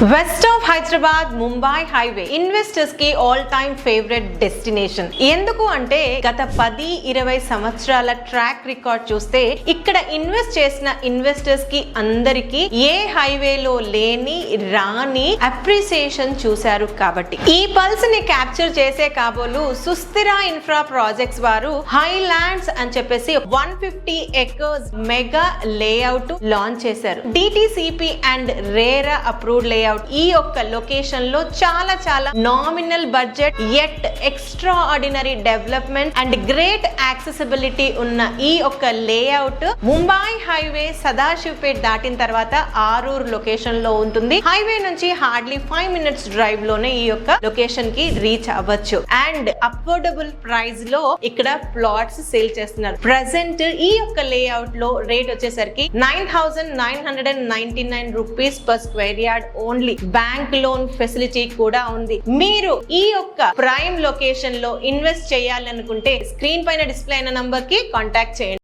West of Hyderabad Mumbai highway investors కి all time favourite destination. ఎందుకు అంటే గత 10-20 సంవత్సరాల ట్రాక్ రికార్డ్ చూస్తే ఇక్కడ ఇన్వెస్ట్ చేసిన ఇన్వెస్టర్స్ కి అందరికి ఏ హైవేలో లేని రాని అప్రిసియేషన్ చూశారు. కాబట్టి ఈ పల్స్ ని క్యాప్చర్ చేసే కాబోలు సుస్థిర ఇన్ఫ్రా ప్రాజెక్ట్స్ వారు హైలాండ్స్ అని చెప్పేసి 150 ఎకర్స్ మెగా లేఅవుట్ లాంచ్ చేశారు. DTCP and RERA approved layout. ఈ యొక్క లొకేషన్ లో చాలా nominal budget at extra ordinary development and great accessibility ఉన్న ఈ యొక్క లేఅవుట్ ముంబై హైవే సదాశివపేట్ దాటిన తర్వాత ఆరూర్ లొకేషన్ లో ఉంటుంది. హైవే నుంచి హార్డ్లీ 5 minutes డ్రైవ్ లోనే ఈ యొక్క లొకేషన్ కి రీచ్ అవ్వచ్చు. అండ్ అఫోర్డబుల్ ప్రైస్ లో ఇక్కడ ప్లాట్స్ సేల్ చేస్తున్నారు. ప్రెసెంట్ ఈ యొక్క లేఅవుట్ లో రేట్ వచ్చేసరికి 9,999 rupees per square yard only. Bank loan facility కూడా ఉంది. మీరు ఈ యొక్క ప్రైమ్ లొకేషన్ లో ఇన్వెస్ట్ చేయాలనుకుంటే స్క్రీన్ పైన డిస్ప్లే అయిన నంబర్ కి కాంటాక్ట్ చేయండి.